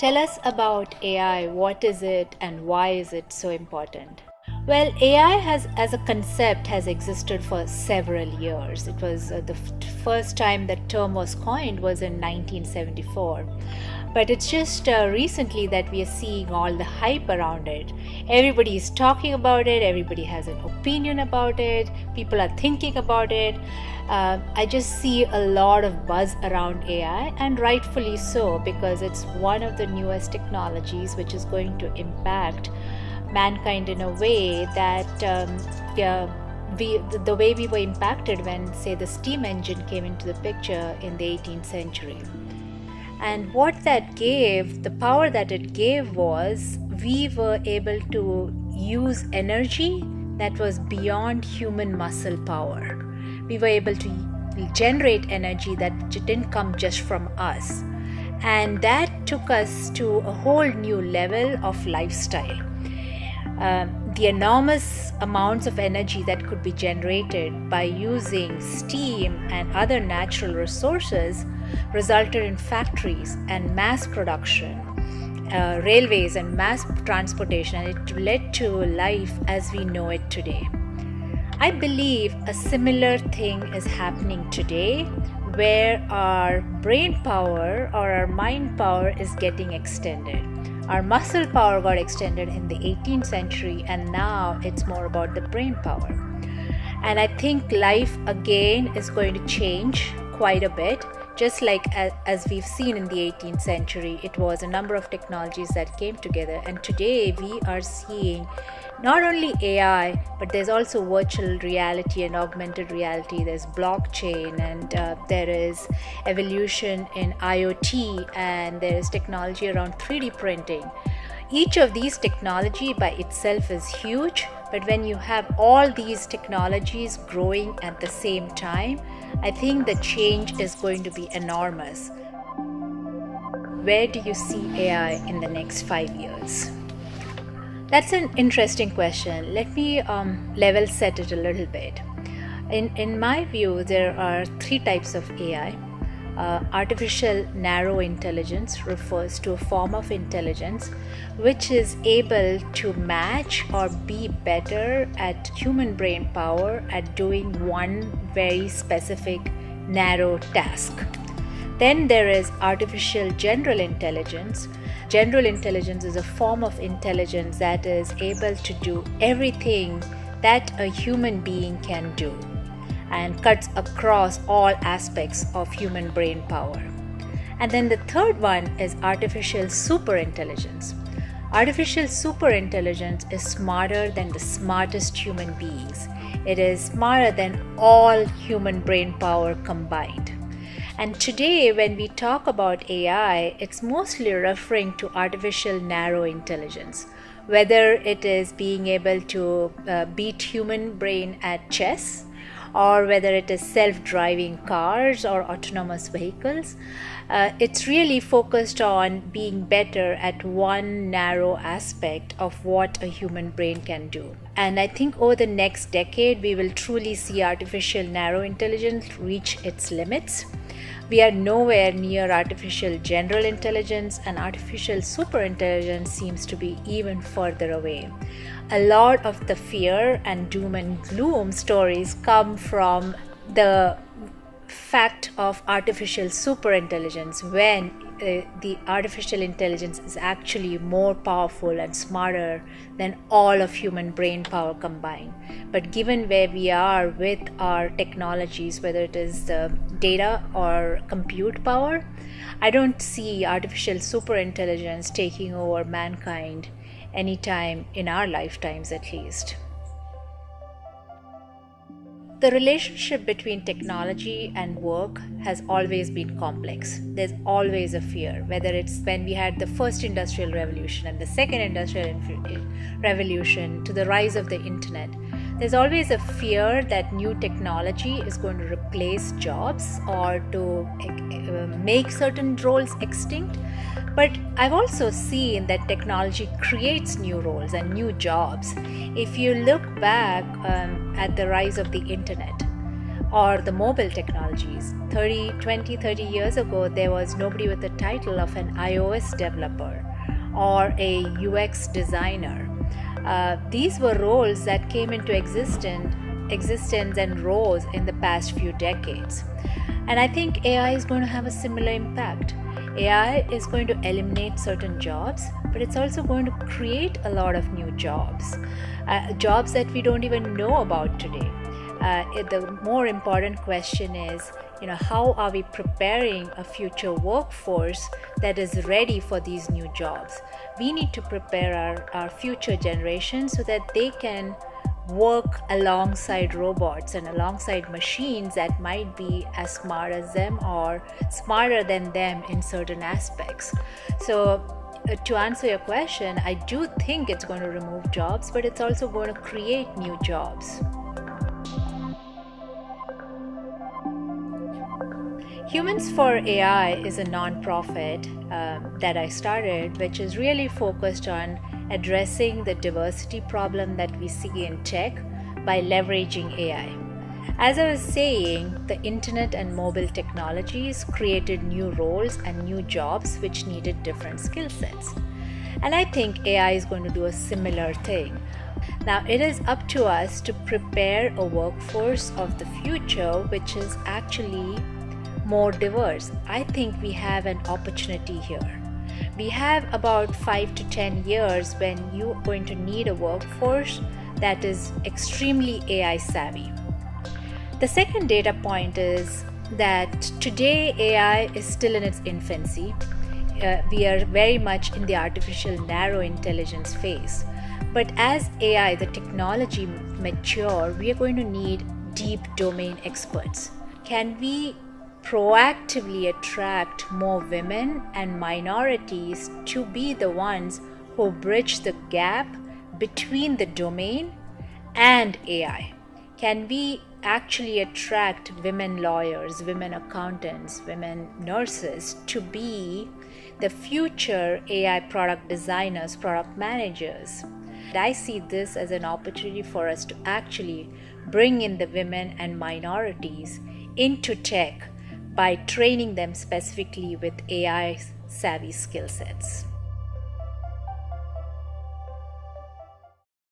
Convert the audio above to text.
Tell us about AI. What is it and why is it so important? Well, AI as a concept has existed for several years. It was the first time that term was coined was in 1974. But it's just recently that we are seeing all the hype around it. Everybody is talking about it, everybody has an opinion about it, people are thinking about it. I just see a lot of buzz around AI, and rightfully so, because it's one of the newest technologies which is going to impact mankind in a way that the way we were impacted when, say, the steam engine came into the picture in the 18th century. And what that gave, the power that it gave, was we were able to use energy that was beyond human muscle power. We were able to generate energy that didn't come just from us. And that took us to a whole new level of lifestyle. The enormous amounts of energy that could be generated by using steam and other natural resources resulted in factories and mass production, railways and mass transportation, and it led to life as we know it today. I believe a similar thing is happening today, where our brain power or our mind power is getting extended. Our muscle power got extended in the 18th century, and now it's more about the brain power. And I think life again is going to change quite a bit. Just like as we've seen in the 18th century, it was a number of technologies that came together. And today we are seeing not only AI, but there's also virtual reality and augmented reality. There's blockchain, and there is evolution in IoT, and there is technology around 3D printing. Each of these technology by itself is huge, but when you have all these technologies growing at the same time, I think the change is going to be enormous. Where do you see AI in the next 5 years? That's an interesting question. Let me level set it a little bit. In my view, there are 3 types of AI. Artificial narrow intelligence refers to a form of intelligence which is able to match or be better at human brain power at doing one very specific narrow task. Then there is artificial general intelligence. General intelligence is a form of intelligence that is able to do everything that a human being can do, and cuts across all aspects of human brain power. And then the third one is artificial superintelligence. Artificial superintelligence is smarter than the smartest human beings. It is smarter than all human brain power combined. And today, when we talk about AI, it's mostly referring to artificial narrow intelligence, whether it is being able to beat human brain at chess, or whether it is self-driving cars or autonomous vehicles. It's really focused on being better at one narrow aspect of what a human brain can do. And I think over the next decade, we will truly see artificial narrow intelligence reach its limits. We are nowhere near artificial general intelligence, and artificial superintelligence seems to be even further away. A lot of the fear and doom and gloom stories come from the fact of artificial superintelligence, when the artificial intelligence is actually more powerful and smarter than all of human brain power combined. But given where we are with our technologies, whether it is the data or compute power, I don't see artificial superintelligence taking over mankind anytime in our lifetimes, at least. The relationship between technology and work has always been complex. There's always a fear, whether it's when we had the first industrial revolution and the second industrial revolution to the rise of the internet. There's always a fear that new technology is going to replace jobs or to make certain roles extinct. But I've also seen that technology creates new roles and new jobs. If you look back at the rise of the internet, or the mobile technologies. 30 years ago, there was nobody with the title of an iOS developer or a UX designer. These were roles that came into existence and rose in the past few decades. And I think AI is going to have a similar impact. AI is going to eliminate certain jobs, but it's also going to create a lot of new jobs, jobs that we don't even know about today. The more important question is, how are we preparing a future workforce that is ready for these new jobs? We need to prepare our future generations so that they can work alongside robots and alongside machines that might be as smart as them or smarter than them in certain aspects. So, to answer your question, I do think it's going to remove jobs, but it's also going to create new jobs. Humans for AI is a non-profit that I started, which is really focused on addressing the diversity problem that we see in tech by leveraging AI. As I was saying, the internet and mobile technologies created new roles and new jobs which needed different skill sets. And I think AI is going to do a similar thing. Now, it is up to us to prepare a workforce of the future which is actually more diverse. I think we have an opportunity here. We have about 5 to 10 years when you're going to need a workforce that is extremely AI savvy. The second data point is that today AI is still in its infancy. We are very much in the artificial narrow intelligence phase. But as AI, the technology mature, we are going to need deep domain experts. Can we proactively attract more women and minorities to be the ones who bridge the gap between the domain and AI? Can we actually attract women lawyers, women accountants, women nurses to be the future AI product designers, product managers? I see this as an opportunity for us to actually bring in the women and minorities into tech by training them specifically with AI savvy skill sets.